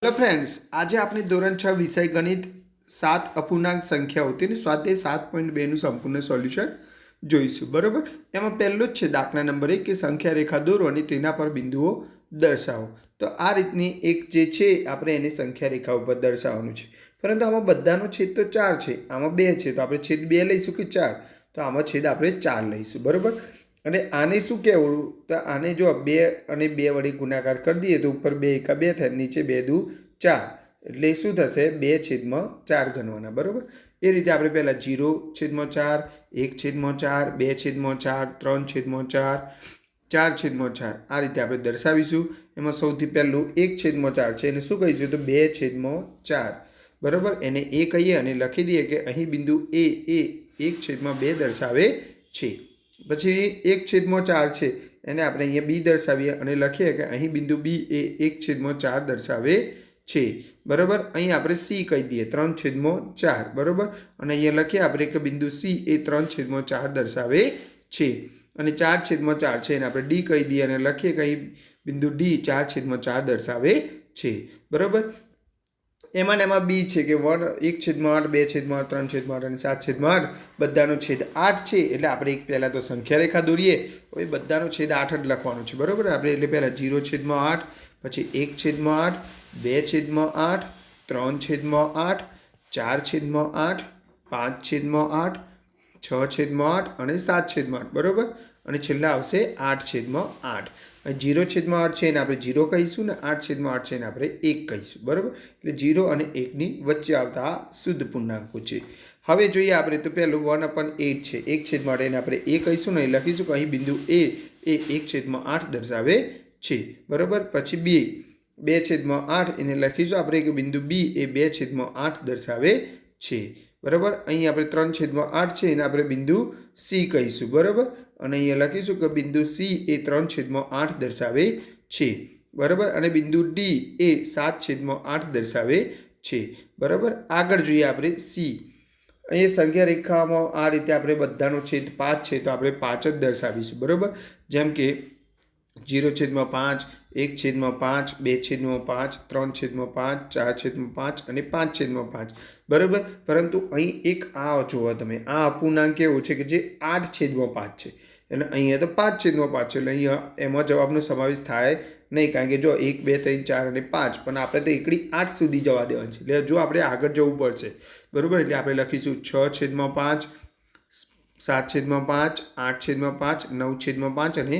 Hello friends, आज आपने धोरण 6 विषय गणित 7 અપૂર્ણાંક સંખ્યાઓ તેનું સ્વાધ્યાય 7.2નું સંપૂર્ણ સોલ્યુશન જોઈશું. બરાબર. એમાં પહેલો જ છે દાખલા નંબર 1 કે સંખ્યા રેખા દોરો અને તેના પર બિંદુઓ દર્શાવો. તો આ રીતની એક જે છે આપણે એને સંખ્યા રેખા ઉપર દર્શાવવાનું છે. પરંતુ આમાં બધાનો છેદ તો 4 છે, આમાં 2 છે, તો આપણે છેદ 2 લઈશું કે 4? તો આમાં છેદ આપણે 4 લઈશું. બરાબર. અને આને શું કહેવું? તો આને જો 2 અને 2 વડે ગુણાકાર કરી દઈએ તો ઉપર 2 એકા 2 થાય, નીચે 2 દુ 4, એટલે શું થશે? 2/4 ગણવાના. બરાબર. એ રીતે આપણે પહેલાં 0/4, 1/4, 2/4, 3/4, 4/4 આ રીતે આપણે દર્શાવીશું. એમાં સૌથી પહેલું 1/4 છે, એને શું કહીશું? તો 2/4. બરાબર. એને એ કહીએ અને લખી દઈએ કે અહીં બિંદુ એ 1/2 દર્શાવે છે. પછી 1/4 છે, એને આપણે અહીંયા બી દર્શાવીએ અને લખીએ કે અહીં બિંદુ બી એ 1/4 દર્શાવે છે. બરાબર. અહીં આપણે સી કહી દઈએ 3/4. બરાબર. અને અહીંયા લખીએ આપણે કે બિંદુ સી એ 3/4 દર્શાવે છે. અને 4/4 છે, એને આપણે ડી કહી દઈએ અને લખીએ કે અહીં બિંદુ ડી 4/4 દર્શાવે છે. બરાબર. એમાં બી છે કે 1/8, 2/8, 3/8 અને 7/8 બધાનો છેદ 8 છે. એટલે આપણે એક પહેલાં તો સંખ્યા રેખા દોરીએ. હવે બધાનો છેદ 8 જ લખવાનો છે. બરાબર. આપણે એટલે પહેલાં 0/8, પછી 1/8, 2/8, 3/8, 4/8, 5/8, 6/8 અને 7/8. બરાબર. અને છેલ્લા આવશે 8/8. 0/8 છે એને આપણે 0 કહીશું ને 8/8 છે એને આપણે 1 કહીશું. બરાબર. એટલે 0 અને 1ની વચ્ચે આવતા આ શુદ્ધ પૂર્ણાંકો છે. હવે જોઈએ આપણે તો પહેલું 1/8 છે, 1/8 એને આપણે a કહીશું ને લખીશું કે અહીં બિંદુ a એ 1/8 દર્શાવે છે. બરાબર. પછી 2/8 એને લખીશું આપણે કે બિંદુ b એ 2/8 દર્શાવે છે. બરાબર. અહીં આપણે 3/8 છે, એને આપણે બિંદુ c કહીશું. બરાબર. અને અહીંયા લખીશું કે બિંદુ c એ 3/8 દર્શાવે છે. બરાબર. અને બિંદુ d એ 7/8 દર્શાવે છે. બરાબર. આગળ જોઈએ આપણે c. અહીં સંખ્યા રેખામાં આ રીતે આપણે બધાનો છેદ 5 છે, તો આપણે 5 જ દર્શાવીશું. બરાબર. જેમ કે 0/5, 1/5, 2/5, 3/5, 4/5 અને 5/5. બરાબર. પરંતુ અહીં એક આ જુઓ તમે, આ અપૂર્ણાંક કેવો છે કે જે 8/5 છે. એટલે અહીંયા તો 5/5 છે, એટલે અહીંયા એમાં જવાબનો સમાવેશ થાય નહીં, કારણ કે જો 1, 2, 3, 4 અને 5, પણ આપણે તો એકડી 8 સુધી જવા દેવાની છે. એટલે જો આપણે આગળ જવું પડશે. બરાબર. એટલે આપણે લખીશું 6/5, 7/5, 8/5, 9/5 અને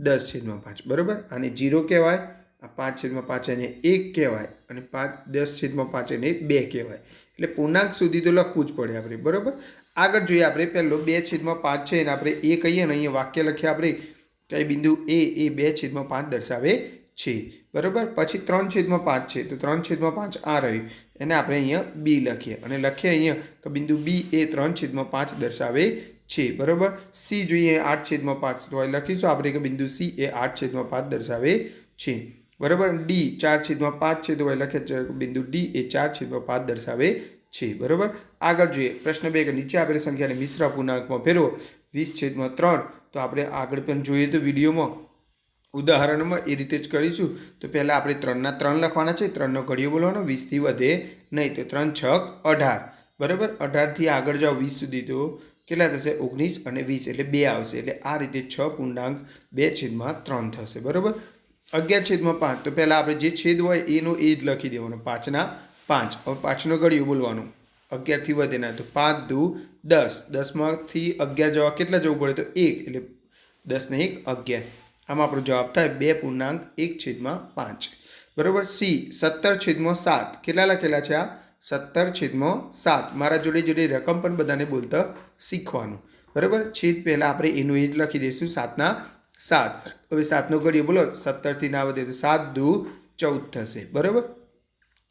10/5. બરાબર. આને 0 કહેવાય, આ 5/5 એને 1 કહેવાય અને 10/5 એને 2 કહેવાય. એટલે પૂર્ણાંક સુધી તો લખવું જ પડે આપણે. બરાબર. આગળ જોઈએ આપણે પહેલો 2/5 છે, એને આપણે એ કહીએ ને અહીંયા વાક્ય લખીએ આપણે કે બિંદુ એ 2/5 દર્શાવે છે. બરાબર. પછી 3/5 છે, તો 3/5 આ રહ્યું, એને આપણે અહીંયા બી લખીએ અને લખીએ અહીંયા કે બિંદુ બી એ 3/5 દર્શાવે છે. બરાબર. સી જોઈએ 8/5, તો લખીશું આપણે કે બિંદુ સી એ 8/5 દર્શાવે છે. બરાબર. ડી 4/5 છે, તો લખીએ બિંદુ ડી એ 4/5 દર્શાવે છે. બરાબર. આગળ જોઈએ પ્રશ્ન 2 કે નીચે આપેલી સંખ્યાને મિશ્ર પૂર્ણાંકમાં ફેરવો 20/3. તો આપણે આગળ પણ જોઈએ તો વિડીયોમાં ઉદાહરણમાં એ રીતે જ કરીશું. તો પહેલાં આપણે 3ના 3 લખવાના છે, 3નો ઘડિયો બોલવાનો, 20થી વધે નહીં, તો 3 6 18. બરાબર. 18થી આગળ જાઓ 20 સુધી, તો કેટલા થશે? 19 અને 20, એટલે 2 આવશે. એટલે આ રીતે 6 પૂર્ણાંક 2/3 થશે. બરાબર. 11/5, તો પહેલાં આપણે જે છેદ હોય એનો એ જ લખી દેવાનો, 5ના 5. હવે 5નો ઘડિયો બોલવાનો, 11થી વધે ના, તો 5 દુ 10, 10માંથી 11 જવા કેટલા જવું પડે? તો 1, એટલે 10 ને 1 11. આમાં આપણો જવાબ થાય 2/1/5. બરાબર. સી 17/7, કેટલા લખેલા છે આ? 17/7. મારા જોડે રકમ પણ બધાને બોલતા શીખવાનું. બરાબર. છેદ પહેલાં આપણે એનું એ જ લખી દઈશું, 7ના 7. હવે 7નો ઘડિયો બોલો, 17થી ના વધે તો 7 દુ 14 થશે. બરાબર.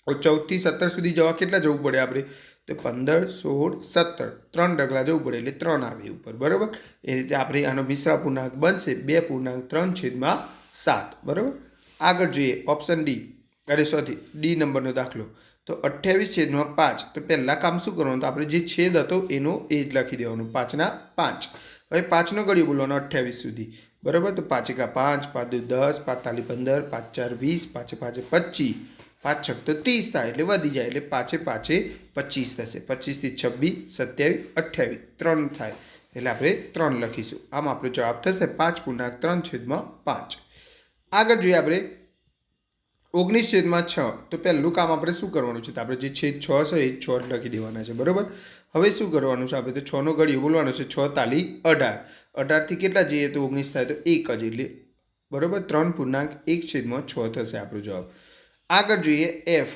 14થી 17 સુધી જવા કેટલા જવું પડે આપણે? તો 15, 16, 17, 3 ડગલા જવું પડે, એટલે 3 આવે ઉપર. બરાબર. એ રીતે આપણે આનો મિશ્ર પૂર્ણાંક બનશે 2/3/7. બરાબર. આગળ જોઈએ ઓપ્શન ડી, ડી નંબરનો દાખલો. તો 28/5. તો પહેલાં કામ શું કરવાનું? તો આપણે જે છેદ હતો એનો એ જ લખી દેવાનું, 5ના 5. હવે 5નો ઘડિયો બોલવાનો 28 સુધી. બરાબર. તો 5 એકા 5, 5 દુ 10, 5 તાલી 15, 5 4 20, 5 5 25, 5 છક તો 30 થાય એટલે વધી જાય એટલે પાંચે 25 થશે. 25 થી 26, 27, 28, 3 થાય એટલે આપણે 3 લખીશું. આમ આપણો જવાબ થશે 5.3/5. આગળ જોઈએ આપણે 19/6. તો પહેલું કામ આપણે શું કરવાનું છે? તો આપણે જે છેદ 6 છે એ 6 લખી દેવાના છે. બરાબર. હવે શું કરવાનું છે? આપણે તો 6 નો ઘડીયો બોલવાનો છે. 6 તાલી 18. 18 થી કેટલા જઈએ તો 19 થાય તો 1 જ એટલે બરાબર 3.1/6 થશે આપણો જવાબ. આગળ જોઈએ F.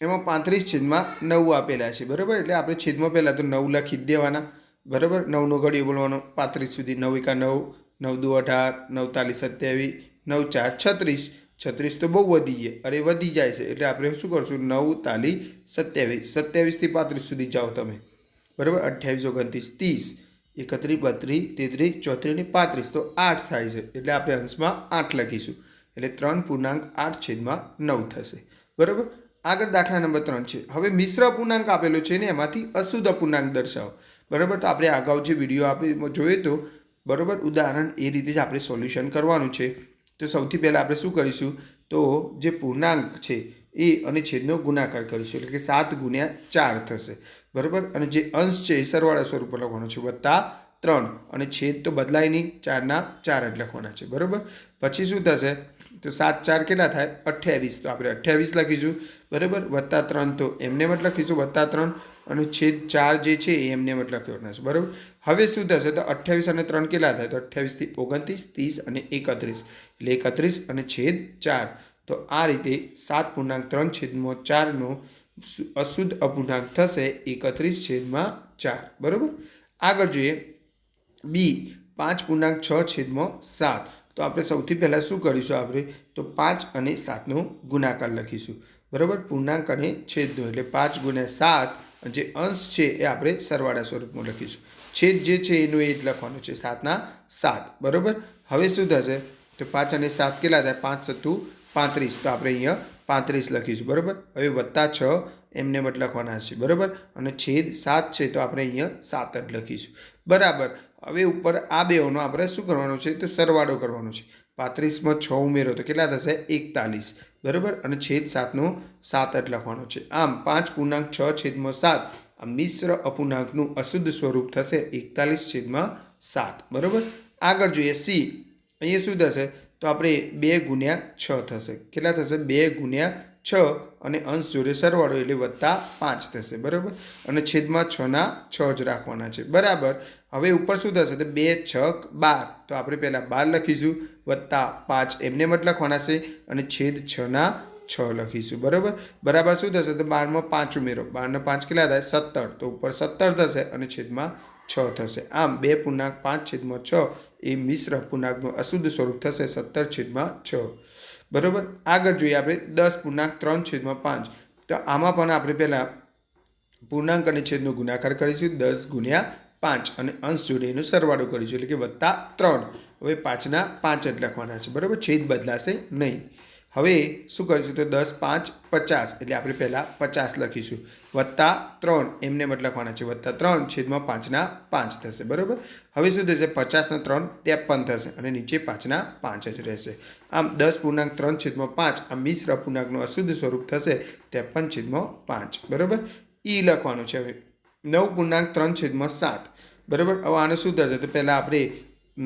એમાં 35/9 આપેલા છે. બરાબર. એટલે આપણે છેદમાં પહેલાં તો 9 લખી જ દેવાના. બરાબર. 9 નો ઘડીયો બોલવાનો 35 સુધી. 9 × 9, 9 × 2 18, 9 તાલી 27, 9 × 4 36. 36 તો બહુ વધી જાય છે એટલે આપણે શું કરશું? 9 તાલી 27. 27 થી 35 સુધી જાઓ તમે. બરાબર. 28, 29, 30, 31, 32, 33, 34 અને 35 તો 8 થાય છે એટલે આપણે અંશમાં 8 લખીશું એટલે 3.8/9 થશે. બરાબર. આગળ દાખલા નંબર 3 છે. હવે મિશ્ર અપૂર્ણાંક આપેલો છે ને એમાંથી અશુદ્ધ અપૂર્ણાંક દર્શાવો. બરાબર. તો આપણે અગાઉ જે વિડીયો આપણે જોઈએ તો બરાબર ઉદાહરણ એ રીતે જ આપણે સોલ્યુશન કરવાનું છે. તો સૌથી પહેલાં આપણે શું કરીશું? તો જે પૂર્ણાંક છે એ અને છેદનો ગુણાકાર કરીશું એટલે કે 7 × 4 થશે. બરાબર. અને જે અંશ છે એ સરવાળા સ્વરૂપે લખવાનો છે +3 અને છેદ તો બદલાય નહીં 4 ના 4 જ લખવાના છે. બરાબર. પછી શું થશે? તો 7 × 4 કેટલા થાય? 28. તો આપણે 28 લખીશું. બરાબર. +3 તો એમને જ લખીશું +3 અને છેદ 4 જે છે એ એમને જ લખવાના છે. બરાબર. હવે શું થશે? તો 28 અને 3 કેટલા થાય? તો 28 થી 29, 30 અને 31 એટલે 31 અને છેદ 4. તો આ રીતે 7.3/4 નો અશુદ્ધ અપૂર્ણાંક થશે 31/4. બરાબર. આગળ જોઈએ B. 5.6/7. તો આપણે સૌથી પહેલાં શું કરીશું? આપણે તો 5 અને 7 નો ગુણાકાર લખીશું. બરાબર. પૂર્ણાંક અને છેદનો એટલે 5 × 7 જે અંશ છે એ આપણે સરવાળા સ્વરૂપમાં લખીશું. છેદ જે છે એનું એ જ લખવાનું છે 7 ના 7. બરાબર. હવે શું થશે? તો 5 અને 7 કેટલા થાય? 5 × 7 = 35. તો આપણે અહીંયા 35 લખીશું. બરાબર. હવે +6 એમને જ લખવાના છે. બરાબર. અને છેદ 7 છે તો આપણે અહીંયા 7 જ લખીશું. બરાબર. હવે ઉપર આ બેઓનો આપણે શું કરવાનું છે? તો સરવાળો કરવાનો છે. 35માં 6 ઉમેરો તો કેટલા થશે? 41. બરાબર. અને છેદ 7 નો 7 જ લખવાનો છે. આમ 5.6/7 આ મિશ્ર અપૂર્ણાંકનું અશુદ્ધ સ્વરૂપ થશે 41/7. બરાબર. આગળ જોઈએ C. અહીંયા શું થશે? તો આપણે 2 × 6 થશે. કેટલા થશે? 2 × 6 અને અંશ જોડે સરવાળો એટલે +5 થશે. બરાબર. અને છેદમાં 6 ના 6 જ રાખવાના છે. બરાબર. હવે ઉપર શું થશે? તો 2 × 6 = 12. તો આપણે પહેલાં 12 લખીશું +5 એમને જ લખવાના છે અને છેદ 6 ના 6 લખીશું. બરાબર. બરાબર. શું થશે? તો 12 માં 5 ઉમેરો. 12 ને 5 કેટલા થાય? 17. તો ઉપર 17 થશે અને છેદમાં 6 થશે. આમ 2.5/6 એ મિશ્ર અપૂર્ણાંકનું અશુદ્ધ સ્વરૂપ થશે 17/6. બરાબર. આગળ જોઈએ આપણે 10.3/5. તો આમાં પણ આપણે પહેલાં પૂર્ણાંક અને છેદનો ગુણાકાર કરીશું 10 × 5 અને અંશ જોડે એનો સરવાળો કરીશું એટલે કે +3. હવે 5 ના 5 જ લખવાના છે. બરાબર. છેદ બદલાશે નહીં. હવે શું કરીશું? તો 10 × 5 = 50 એટલે આપણે પહેલાં 50 લખીશું +3 એમને જ લખવાના છે +3 છેદમાં 5 ના 5 થશે. બરાબર. હવે શું થશે? 50 × 3 = 53 થશે અને નીચે 5 ના 5 જ રહેશે. આમ 10.3/5 આ મિશ્ર અપૂર્ણાંકનું અશુદ્ધ સ્વરૂપ થશે 53/5. બરાબર. E લખવાનું છે. હવે 9.3/7. બરાબર. હવે આનું શું થશે? તો પહેલાં આપણે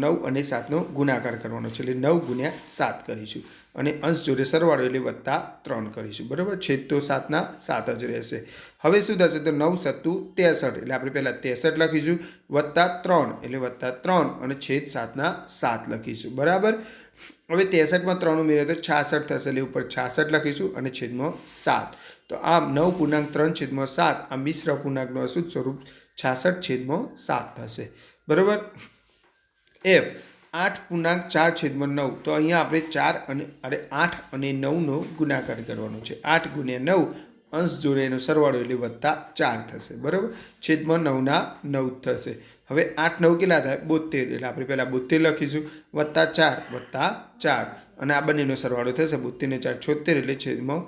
9 અને 7 નો ગુણાકાર કરવાનો છે એટલે 9 × 7 કરીશું અને અંશ જોડે સરવાળો એટલે +3 કરીશું. બરાબર. છેદ તો 7 ના 7 જ રહેશે. હવે શું થશે? તો 9 × 7 = 63 એટલે આપણે પહેલાં 63 લખીશું +3 એટલે +3 અને છેદ 7 ના 7 લખીશું. બરાબર. હવે 63 માં 3 ઉમેરીએ તો 66 થશે એટલે ઉપર 66 લખીશું અને છેદમાં 7. તો આમ 9.3/7 આ મિશ્ર અપૂર્ણાંકનું અશુદ્ધ સ્વરૂપ 66/7 થશે. બરાબર. F. 8.4/9. તો અહીંયા આપણે 8 અને 9 નો ગુણાકાર કરવાનો છે. 8 × 9 અંશ જોડે એનો સરવાળો એટલે +4 થશે. બરાબર. છેદમાં 9 ના 9 થશે. હવે 8 9 કેટલા થાય? 72 એટલે આપણે પહેલાં 72 લખીશું +4 અને આ બંનેનો સરવાળો થશે 72 ને 4 76 એટલે છેદમાં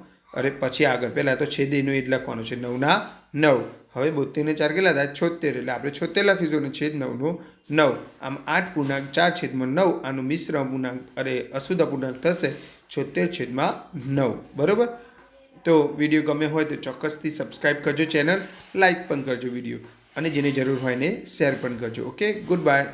પછી આગળ પહેલાં તો છેદ એનો એ જ લખવાનો છે 9 ના 9. હવે 72 ને 4 કેટલા થાય? 76 એટલે આપણે 76 લખીશું અને છેદ 9 નો 9. આમ 8.4/9 આનું મિશ્ર અપૂર્ણાંક અશુદ્ધ અપૂર્ણાંક થશે 76/9. બરાબર. તો વિડીયો ગમે હોય તો ચોક્કસથી સબસ્ક્રાઈબ કરજો ચેનલ, લાઇક પણ કરજો વિડીયો, અને જેને જરૂર હોય એને શેર પણ કરજો. Okay, good bye.